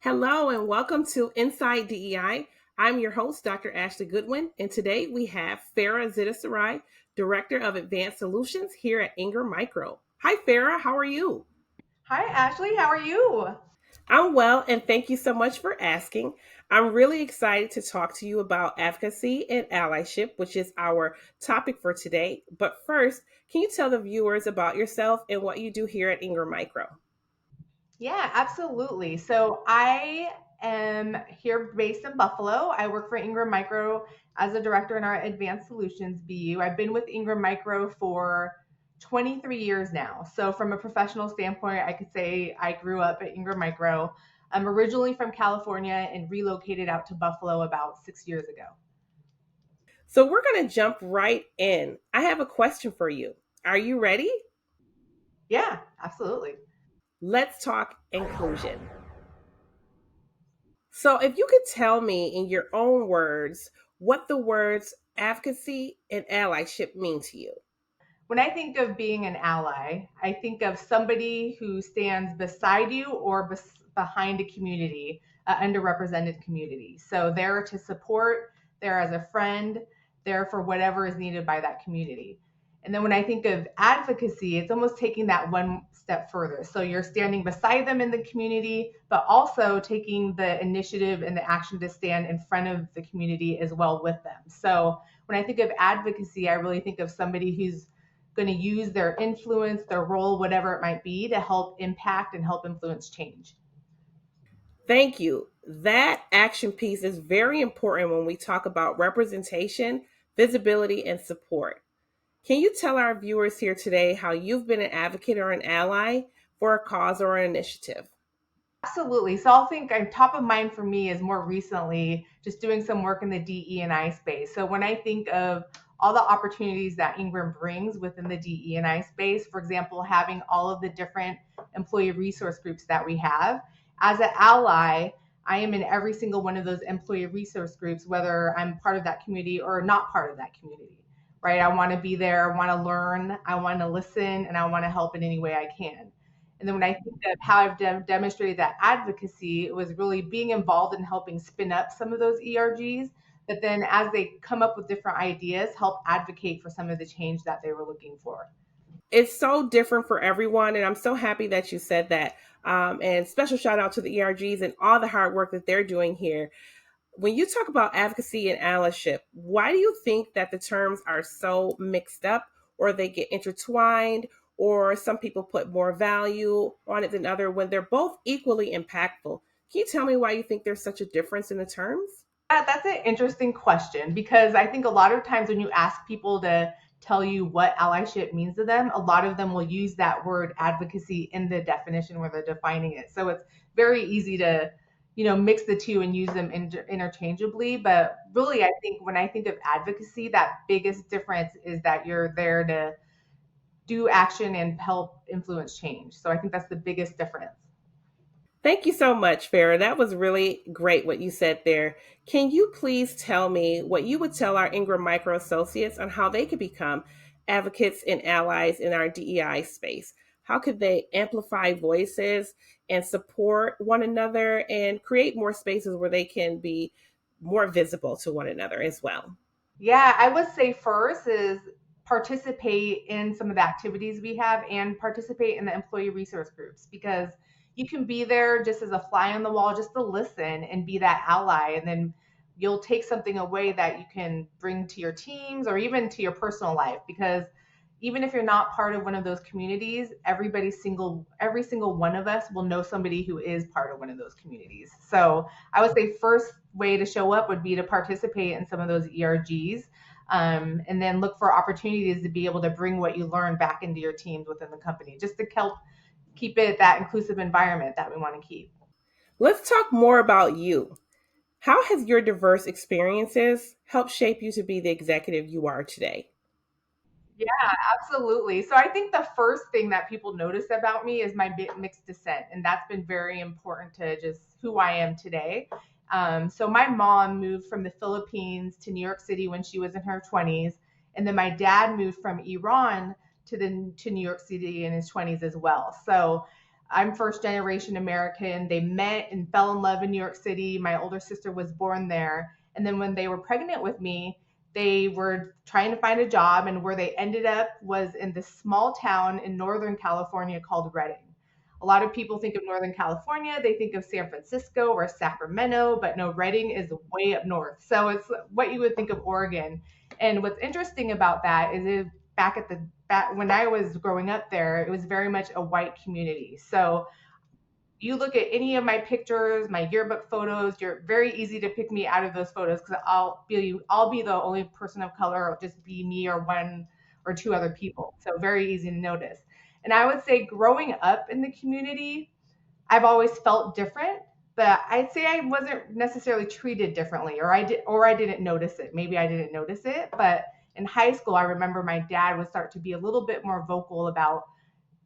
Hello and welcome to Inside DEI. I'm your host, Dr. Ashley Goodwin, and today we have Farrah Zidehsarai, Director of Advanced Solutions here at Ingram Micro. Hi, Farrah. How are you? Hi, Ashley. How are you? I'm well, and thank you so much for asking. I'm really excited to talk to you about advocacy and allyship, which is our topic for today. But first, can you tell the viewers about yourself and what you do here at Ingram Micro? Yeah, absolutely. So I am here based in Buffalo. I work for Ingram Micro as a director in our Advanced Solutions BU. I've been with Ingram Micro for 23 years now. So from a professional standpoint, I could say I grew up at Ingram Micro. I'm originally from California and relocated out to Buffalo about 6 years ago. So we're going to jump right in. I have a question for you. Are you ready? Yeah, absolutely. Let's talk inclusion. So, if you could tell me in your own words what the words advocacy and allyship mean to you. When I think of being an ally, I think of somebody who stands beside you or behind a community, underrepresented community. So there to support, there as a friend, there for whatever is needed by that community. And then when I think of advocacy, it's almost taking that one step further. So you're standing beside them in the community, but also taking the initiative and the action to stand in front of the community as well with them. So when I think of advocacy, I really think of somebody who's going to use their influence, their role, whatever it might be, to help impact and help influence change. Thank you. That action piece is very important when we talk about representation, visibility, and support. Can you tell our viewers here today how you've been an advocate or an ally for a cause or an initiative? Absolutely. So I'll think top of mind for me is more recently just doing some work in the DE&I space. So when I think of all the opportunities that Ingram brings within the DE&I space, for example, having all of the different employee resource groups that we have, as an ally, I am in every single one of those employee resource groups, whether I'm part of that community or not part of that community, right? I want to be there, I want to learn, I want to listen, and I want to help in any way I can. And then when I think of how I've demonstrated that advocacy, it was really being involved in helping spin up some of those ERGs. But then as they come up with different ideas, help advocate for some of the change that they were looking for. It's so different for everyone, and I'm so happy that you said that. And special shout out to the ERGs and all the hard work that they're doing here. When you talk about advocacy and allyship, why do you think that the terms are so mixed up or they get intertwined or some people put more value on it than other when they're both equally impactful? Can you tell me why you think there's such a difference in the terms? That's an interesting question because I think a lot of times when you ask people to tell you what allyship means to them, a lot of them will use that word advocacy in the definition where they're defining it. So it's very easy to, mix the two and use them interchangeably. But really, I think when I think of advocacy, that biggest difference is that you're there to do action and help influence change. So I think that's the biggest difference. Thank you so much, Farrah. That was really great what you said there. Can you please tell me what you would tell our Ingram Micro Associates on how they could become advocates and allies in our DEI space? How could they amplify voices and support one another and create more spaces where they can be more visible to one another as well? Yeah, I would say first is participate in some of the activities we have and participate in the employee resource groups because you can be there just as a fly on the wall, just to listen and be that ally. And then you'll take something away that you can bring to your teams or even to your personal life because even if you're not part of one of those communities, every single one of us will know somebody who is part of one of those communities. So I would say first way to show up would be to participate in some of those ERGs, and then look for opportunities to be able to bring what you learn back into your teams within the company, just to help keep it that inclusive environment that we want to keep. Let's talk more about you. How has your diverse experiences helped shape you to be the executive you are today? Yeah, absolutely. So I think the first thing that people notice about me is my mixed descent, and that's been very important to just who I am today. So my mom moved from the Philippines to New York City when she was in her 20s, and then my dad moved from Iran to New York City in his 20s as well. So I'm first generation American. They met and fell in love in New York City. My older sister was born there. And then when they were pregnant with me, they were trying to find a job, and where they ended up was in this small town in Northern California called Redding. A lot of people think of Northern California, they think of San Francisco or Sacramento, but no, Redding is way up north. So it's what you would think of Oregon. And what's interesting about that is back at the back when I was growing up there, it was very much a white community. So you look at any of my pictures, my yearbook photos, you're very easy to pick me out of those photos because I'll be the only person of color, or just be me or one or two other people. So very easy to notice. And I would say growing up in the community, I've always felt different, but I'd say I wasn't necessarily treated differently, or I didn't notice it. Maybe I didn't notice it, but in high school, I remember my dad would start to be a little bit more vocal about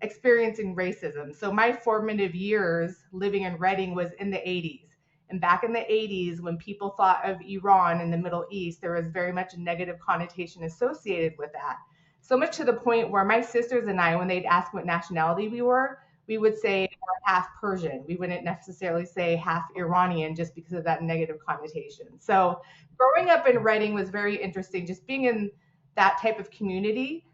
experiencing racism. So my formative years living in Reading was in the 80s. And back in the 80s, when people thought of Iran in the Middle East, there was very much a negative connotation associated with that. So much to the point where my sisters and I, when they'd ask what nationality we were, we would say we're half Persian. We wouldn't necessarily say half Iranian just because of that negative connotation. So growing up in Reading was very interesting, just being in that type of community.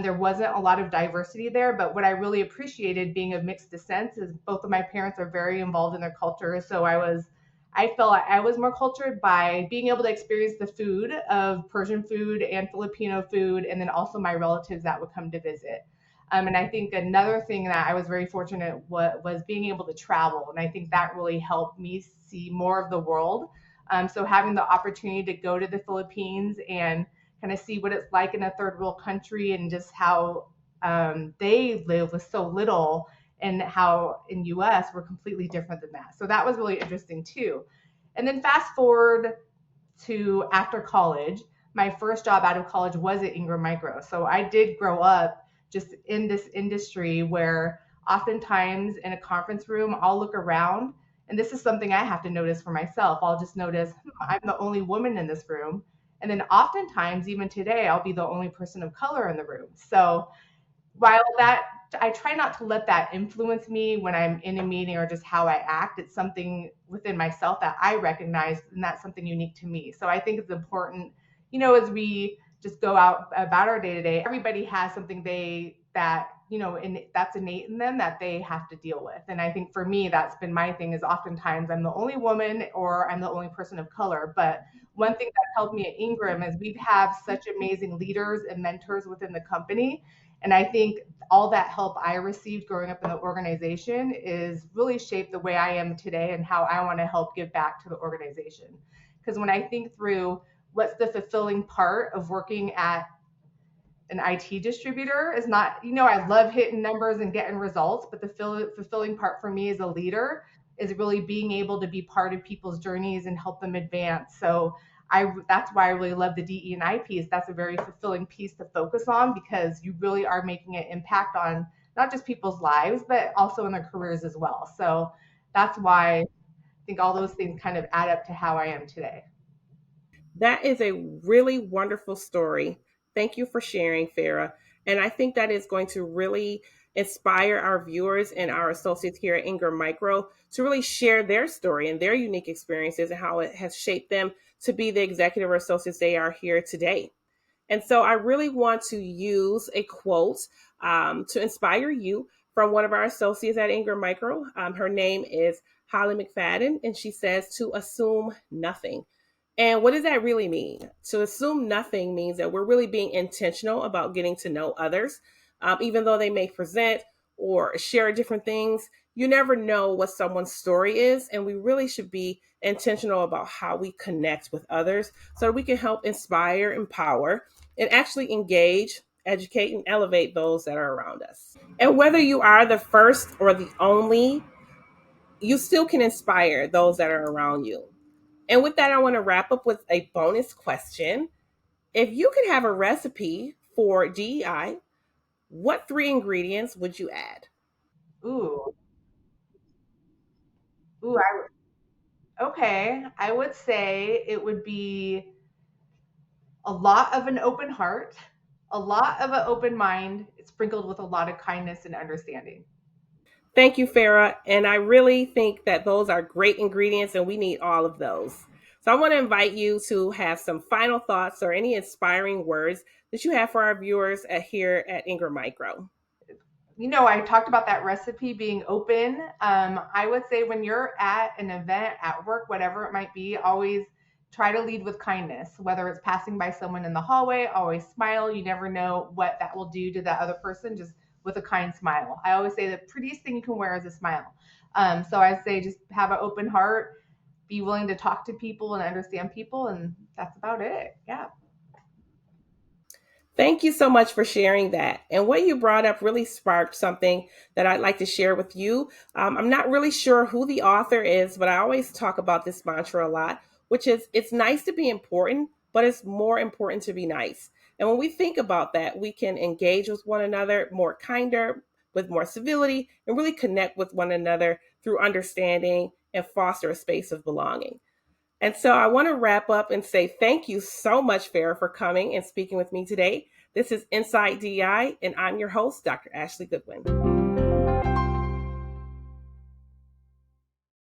There wasn't a lot of diversity there, but what I really appreciated being of mixed descent is both of my parents are very involved in their culture. So I felt like I was more cultured by being able to experience the food of Persian food and Filipino food, and then also my relatives that would come to visit. And I think another thing that I was very fortunate was being able to travel, and I think that really helped me see more of the world. So having the opportunity to go to the Philippines and kind of see what it's like in a third world country, and just how they live with so little, and how in US we're completely different than that. So that was really interesting too. And then fast forward to after college, my first job out of college was at Ingram Micro. So I did grow up just in this industry where oftentimes in a conference room, I'll look around, and this is something I have to notice for myself. I'll just notice, I'm the only woman in this room. And then oftentimes, even today, I'll be the only person of color in the room. So while that, I try not to let that influence me when I'm in a meeting or just how I act. It's something within myself that I recognize, and that's something unique to me. So I think it's important, as we just go out about our day to day, everybody has something that's innate in them that they have to deal with. And I think for me, that's been my thing, is oftentimes I'm the only woman or I'm the only person of color. But one thing that helped me at Ingram is we have such amazing leaders and mentors within the company. And I think all that help I received growing up in the organization is really shaped the way I am today and how I want to help give back to the organization. Because when I think through what's the fulfilling part of working at an IT distributor, is not, I love hitting numbers and getting results, but the fulfilling part for me as a leader is really being able to be part of people's journeys and help them advance. So that's why I really love the DE&I piece. That's a very fulfilling piece to focus on, because you really are making an impact on not just people's lives, but also in their careers as well. So that's why I think all those things kind of add up to how I am today. That is a really wonderful story. Thank you for sharing, Farrah. And I think that is going to really inspire our viewers and our associates here at Ingram Micro to really share their story and their unique experiences and how it has shaped them to be the executive or associates they are here today. And so I really want to use a quote to inspire you from one of our associates at Ingram Micro. Her name is Holly McFadden, and she says, to assume nothing. And what does that really mean? To assume nothing means that we're really being intentional about getting to know others, even though they may present or share different things. You never know what someone's story is, and we really should be intentional about how we connect with others so that we can help inspire, empower, and actually engage, educate, and elevate those that are around us. And whether you are the first or the only, you still can inspire those that are around you. And with that, I want to wrap up with a bonus question. If you could have a recipe for DEI, what three ingredients would you add? Ooh, okay. I would say it would be a lot of an open heart, a lot of an open mind, sprinkled with a lot of kindness and understanding. Thank you, Farrah. And I really think that those are great ingredients and we need all of those. So I want to invite you to have some final thoughts or any inspiring words that you have for our viewers here at Ingram Micro. I talked about that recipe being open. I would say when you're at an event, at work, whatever it might be, always try to lead with kindness. Whether it's passing by someone in the hallway, always smile. You never know what that will do to that other person, just with a kind smile. I always say the prettiest thing you can wear is a smile. So I say just have an open heart, be willing to talk to people and understand people, and that's about it. Yeah. Thank you so much for sharing that. And what you brought up really sparked something that I'd like to share with you. I'm not really sure who the author is, but I always talk about this mantra a lot, which is it's nice to be important, but it's more important to be nice. And when we think about that, we can engage with one another more kinder, with more civility, and really connect with one another through understanding and foster a space of belonging. And so I want to wrap up and say thank you so much, Farrah, for coming and speaking with me today. This is Inside DEI, and I'm your host, Dr. Ashley Goodwin.